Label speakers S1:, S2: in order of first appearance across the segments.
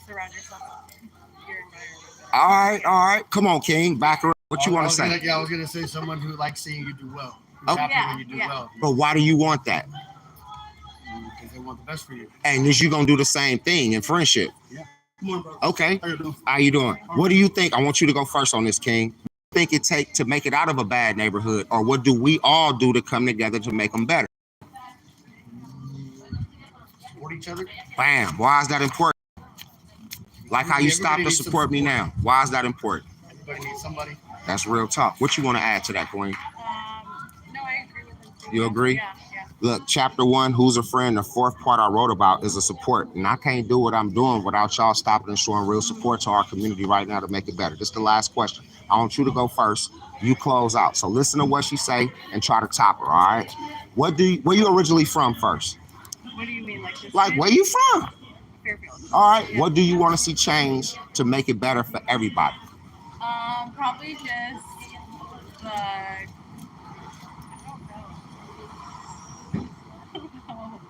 S1: surround yourself with your environment.
S2: All right. Come on, King. Back her up. What you want to say?
S3: I was gonna say someone who likes seeing you do well. Who's
S2: Oh.
S3: happy when you do well.
S2: But why do you want that?
S3: Because they want the best for you.
S2: And is you gonna do the same thing in friendship?
S3: Yeah. Come on, bro.
S2: Okay.
S3: How you doing?
S2: How you doing? What do you think? I want you to go first on this, King. What do you think it take to make it out of a bad neighborhood, or what do we all do to come together to make them better?
S3: Support each other.
S2: Bam. Why is that important? Like how you stopped to support me now. Why is that important?
S3: Everybody needs somebody.
S2: That's real talk. What you want to add to that, Queen?
S1: No, I agree with him too.
S2: You agree?
S1: Yeah.
S2: Look, chapter 1, who's a friend, the fourth part I wrote about is a support. And I can't do what I'm doing without y'all stopping and showing real support to our community right now to make it better. This is the last question. I want you to go first. You close out. So listen to what she say and try to top her, all right? Where you originally from first?
S1: What do you mean, like this?
S2: Like, where you from?
S1: Fairfield.
S2: All right. What do you want to see change to make it better for everybody?
S1: Probably just the. I don't know.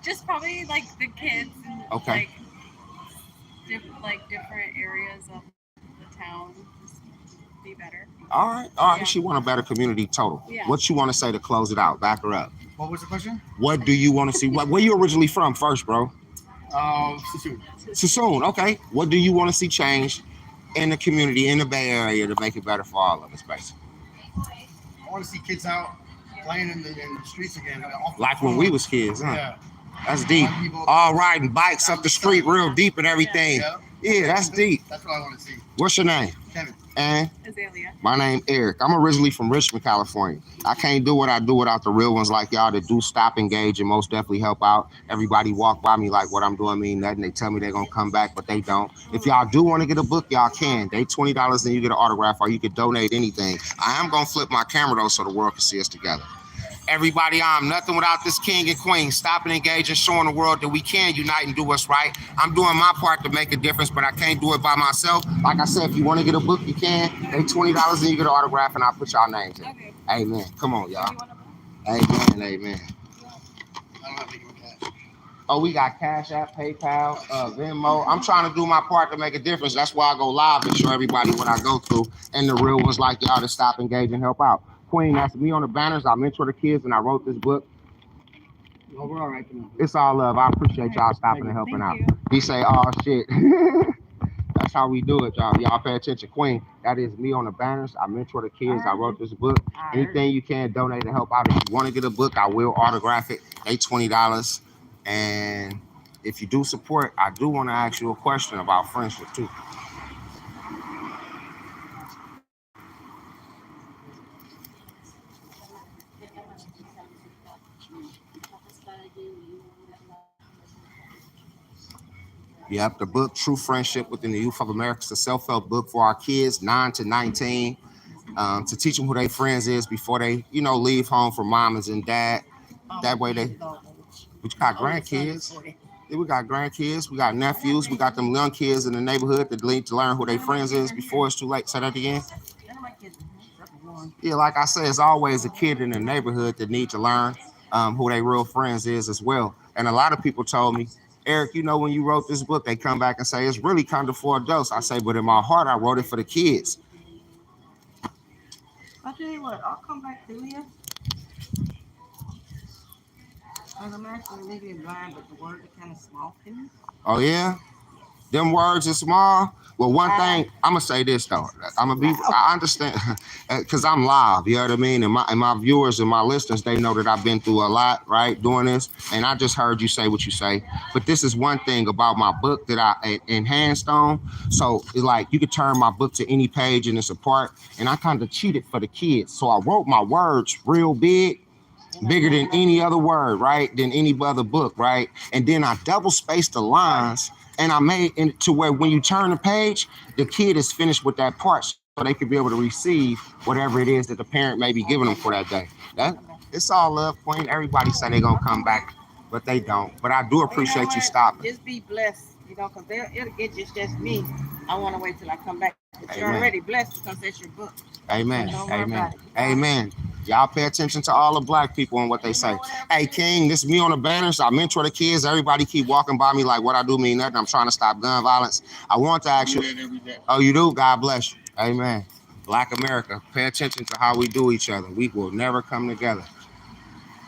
S1: Just probably like the kids and
S2: Okay.
S1: like different areas of the town just be better.
S2: All right.
S1: Yeah.
S2: She want a better community total.
S1: Yeah.
S2: What you want to say to close it out? Back her up.
S3: What was the question?
S2: What do you want to see? Where you originally from first, bro? Sassoon. Okay. What do you want to see change in the community, in the Bay Area to make it better for all of us, basically?
S3: I want to see kids out playing in the streets again.
S2: Like when we was kids, huh?
S3: Yeah.
S2: That's deep. All riding bikes up the street real deep and everything. Yeah, that's deep.
S3: That's what I want to see.
S2: What's your name?
S3: Kevin.
S2: And
S1: Azalea.
S2: my name Eric. I'm originally from Richmond, California. I can't do what I do without the real ones like y'all that do stop, engage, and most definitely help out. Everybody walk by me like what I'm doing mean nothing. They tell me they're gonna come back, but they don't. If y'all do want to get a book, y'all can. They $20 and you get an autograph, or you could donate anything. I am gonna flip my camera though so the world can see us together. Everybody, I'm nothing without this king and queen. Stop and engage and showing the world that we can unite and do what's right. I'm doing my part to make a difference, but I can't do it by myself. Like I said, if you want to get a book, you can. They $20 and you get an autograph, and I'll put y'all names in.
S1: Okay.
S2: Amen. Come on, y'all. Amen. Amen.
S3: I don't have any cash.
S2: Oh, we got Cash App, PayPal, Venmo. I'm trying to do my part to make a difference. That's why I go live and show everybody what I go through, and the real ones like y'all to stop, engage, and help out. Queen, that's me on the banners. I mentor the kids, and I wrote this book.
S3: No, we're all right.
S2: It's all love. I appreciate y'all stopping and helping out. He say, oh, shit. That's how we do it, y'all. Y'all pay attention. Queen, that is me on the banners. I mentor the kids. I wrote this book. Anything you can donate and help out. If you want to get a book, I will autograph it. They $20. And if you do support, I do want to ask you a question about friendship, too. Yep, the book True Friendship Within the Youth of America. It's a self-help book for our kids, 9 to 19, to teach them who their friends is before they, leave home for mamas and dad. That way we got grandkids. Yeah, we got grandkids. We got nephews. We got them young kids in the neighborhood that need to learn who their friends is before it's too late. Say that again. Yeah, like I said, it's always a kid in the neighborhood that need to learn who their real friends is as well. And a lot of people told me, Eric, when you wrote this book, they come back and say, it's really kind of for adults. I say, but in my heart, I wrote it for the kids.
S4: I tell you what, I'll come back to you. I'm actually legally blind, but the words are kind of small to me.
S2: Oh, yeah? Them words are small. Well, one thing, I'm going to say this, though. I understand, because I'm live, you know what I mean? And my viewers and my listeners, they know that I've been through a lot, right, doing this. And I just heard you say what you say. But this is one thing about my book that I enhanced on. So, it's like, you could turn my book to any page and it's a part. And I kind of cheated for the kids. So, I wrote my words real big. Bigger than any other word, right? Than any other book, right? And then I double spaced the lines and I made it to where when you turn the page, the kid is finished with that part so they could be able to receive whatever it is that the parent may be giving them for that day. It's all love, Queen. Everybody say they're going to come back, but they don't. But I do appreciate you stopping.
S4: Just be blessed, because it's just me. I want to wait till I come back. But you're
S2: Amen.
S4: already blessed because that's your book.
S2: Amen.
S4: Don't worry
S2: Amen.
S4: about it.
S2: Amen. Y'all pay attention to all the black people and what they say. Hey, King, this is me on the banners. I mentor the kids. Everybody keep walking by me like what I do mean nothing. I'm trying to stop gun violence. I want to ask you. Oh, you do? God bless you. Amen. Black America, pay attention to how we do each other. We will never come together.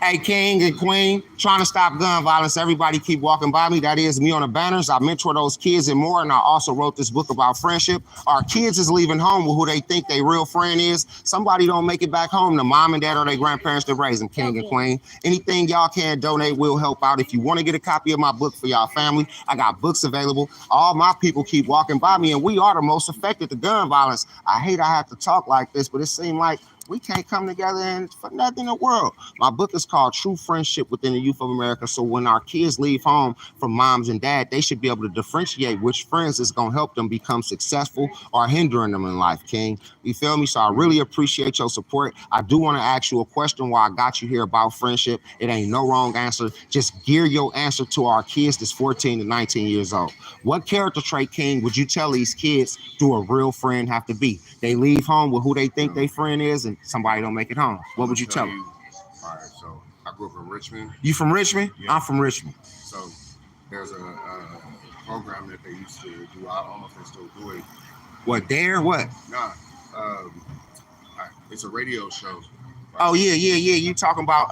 S2: Hey, King and Queen, trying to stop gun violence. Everybody keep walking by me. That is me on the banners. I mentor those kids and more, and I also wrote this book about friendship. Our kids is leaving home with who they think their real friend is. Somebody don't make it back home. The mom and dad or their grandparents that raised them, King and Queen. Anything y'all can donate will help out. If you want to get a copy of my book for y'all family, I got books available. All my people keep walking by me, and we are the most affected to gun violence. I hate I have to talk like this, but it seems like we can't come together and for nothing in the world. My book is called True Friendship Within the Youth of America. So when our kids leave home from moms and dad, they should be able to differentiate which friends is going to help them become successful or hindering them in life, King. You feel me? So I really appreciate your support. I do want to ask you a question while I got you here about friendship. It ain't no wrong answer. Just gear your answer to our kids that's 14 to 19 years old. What character trait, King, would you tell these kids do a real friend have to be? They leave home with who they think their friend is and somebody don't make it home. What would you tell them?
S5: All right, so I grew up in Richmond.
S2: You from Richmond?
S5: Yeah.
S2: I'm from Richmond.
S5: So there's a program that they used to do. I don't know if they still do it.
S2: What, there? What?
S5: Nah, it's a radio show. Right?
S2: Oh, yeah. You talking about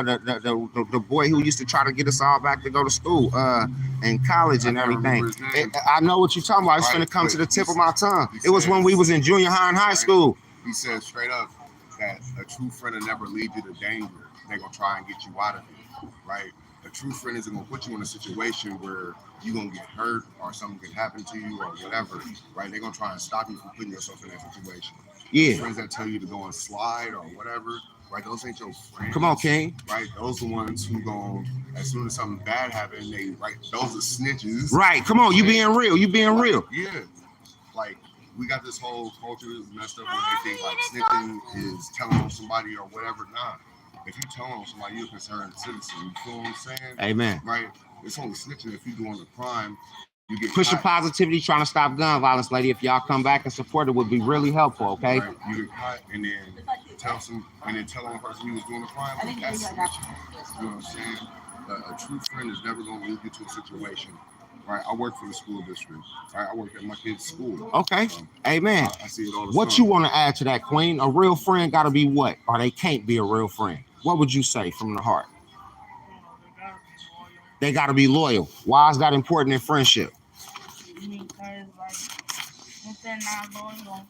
S2: the boy who used to try to get us all back to go to school and college and everything. I know what you're talking about. It's gonna come to the tip of my tongue. It was when we was in junior high and high school.
S5: He said straight up that a true friend will never lead you to danger. They're gonna try and get you out of it, right? A true friend isn't gonna put you in a situation where you're gonna get hurt or something can happen to you or whatever, right? They're gonna try and stop you from putting yourself in that situation.
S2: Yeah.
S5: Friends that tell you to go and slide or whatever, right? Those ain't your friends.
S2: Come on, King.
S5: Right? Those are the ones who go, as soon as something bad happens, they, right? Those are snitches.
S2: Right. Come on, you being real. You being real.
S5: Yeah. Like, we got this whole culture that's messed up where they think like snitching is telling on somebody or whatever. Nah. If you tell on somebody, you're a concerned citizen. You feel what I'm saying?
S2: Amen.
S5: Right? It's only snitching if you're doing a crime. You get
S2: Pushing
S5: caught.
S2: positivity, trying to stop gun violence, lady. If y'all come back and support it, would be really helpful, okay?
S5: Right? You get caught and then tell on the person who was doing the crime. That's snitching. You know what I'm saying? A true friend is never going to lead you to a situation. Right? I work for the school district. Right? I work at my kid's school.
S2: Okay. Amen.
S5: I see it all the
S2: What
S5: time.
S2: you want to add to that, Queen? A real friend got to be what? Or they can't be a real friend. What would you say from the heart? They got to be loyal. Why is that important in friendship?
S6: Because, like, if they're not loyal,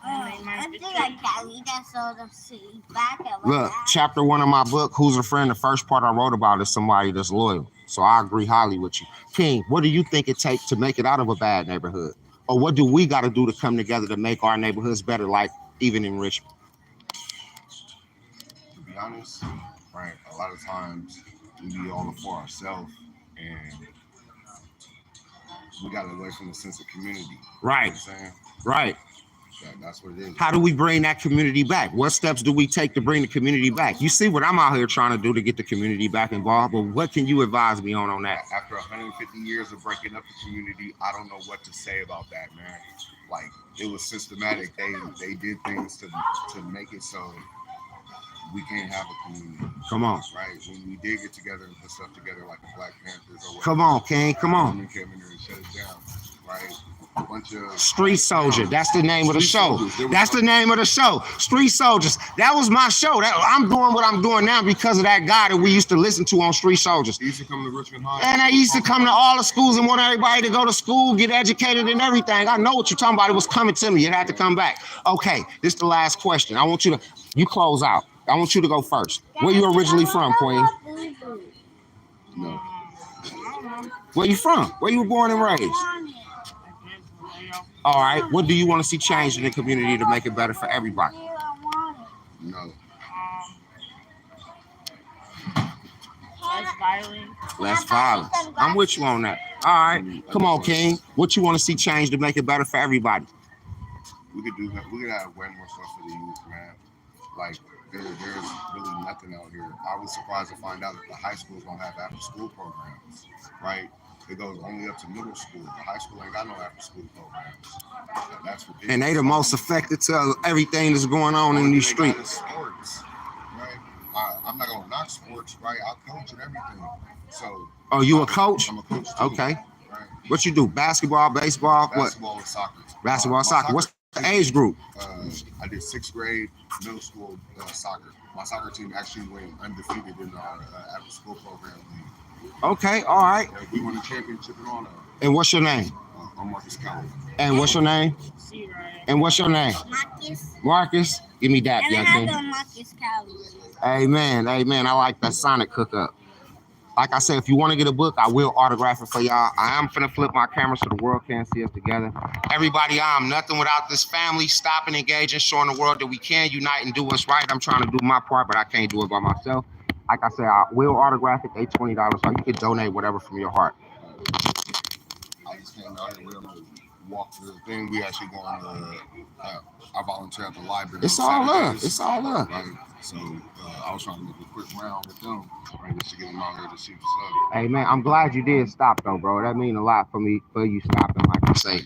S6: they might
S7: I
S6: betray
S7: think I carried that sort of city back at
S2: Look, chapter 1 of my book, Who's a Friend? The first part I wrote about is somebody that's loyal. So I agree highly with you. King, what do you think it takes to make it out of a bad neighborhood? Or what do we got to do to come together to make our neighborhoods better, like even in Richmond?
S5: To be honest, right, a lot of times we be all for ourselves and we got away from the sense of community.
S2: Right.
S5: You know what I'm saying?
S2: Right.
S5: That's what it is.
S2: How do we bring that community back? What steps do we take to bring the community back? You see what I'm out here trying to do to get the community back involved, but what can you advise me on that?
S5: After 150 years of breaking up the community, I don't know what to say about that, man. Like, it was systematic. They did things to make it so we can't have a community.
S2: Come on.
S5: Right? When we did get together and put stuff together like the Black Panthers or whatever.
S2: Come on, King. Come on.
S5: We came in there and shut it down. Right? A bunch of
S2: Street Soldier. That's the name of the show. That's the name of the show. Street Soldiers. That was my show. I'm doing what I'm doing now because of that guy that we used to listen to on Street Soldiers.
S5: He used to come to Richmond High.
S2: And I used to come to all the schools and want everybody to go to school, get educated and everything. I know what you're talking about. It was coming to me. It had to come back. Okay, this is the last question. I want you close out. I want you to go first. Where you originally from, Queen?
S5: No.
S2: Where you from? Where you were born and raised? All right. What do you want to see changed in the community to make it better for everybody?
S5: No.
S6: less violence.
S2: Less violence. I'm with you on that. All right. Come on, King. What you want to see change to make it better for everybody?
S5: We could do that. We could have way more stuff for the youth, man. Like, there's really nothing out here. I was surprised to find out that the high schools don't have after school programs, right? It goes only up to middle school. The high school ain't got no after school programs. That's ridiculous.
S2: And they the most affected to everything that's going on in these
S5: Only thing they
S2: streets.
S5: got is sports, right? I'm not gonna knock sports, right? I coach and everything. So.
S2: Oh, you a coach?
S5: I'm a coach too.
S2: Okay.
S5: Right?
S2: What you do? Basketball, baseball, what?
S5: Basketball and soccer.
S2: Basketball,
S5: My
S2: soccer. What's the age group?
S5: I did 6th grade middle school soccer. My soccer team actually went undefeated in our after school program league.
S2: Okay, all right.
S5: We won the championship in honor.
S2: And what's your name?
S5: I'm Marcus Cowell.
S2: And what's your name?
S6: See, right?
S2: And what's your name?
S7: Marcus.
S2: Marcus? Give me that,
S7: And I
S2: young
S7: have
S2: thing.
S7: a Marcus Cowley.
S2: Amen, amen. I like that Sonic hookup. Like I said, if you want to get a book, I will autograph it for y'all. I am finna flip my camera so the world can see us together. Everybody, I'm nothing without this family. Stopping, engaging, showing the world that we can unite and do what's right. I'm trying to do my part, but I can't do it by myself. Like I said, I will autograph it. They $20, so you can donate whatever from your heart.
S5: I just came out here to walk through the thing. We actually going to, I volunteer at the library.
S2: It's
S5: on
S2: all love.
S5: Saturdays,
S2: It's all love.
S5: right? So I was trying to make a quick round with them, right, just to get them out here to see what's up.
S2: Hey man, I'm glad you did stop though, bro. That means a lot for me for you stopping. Like I say,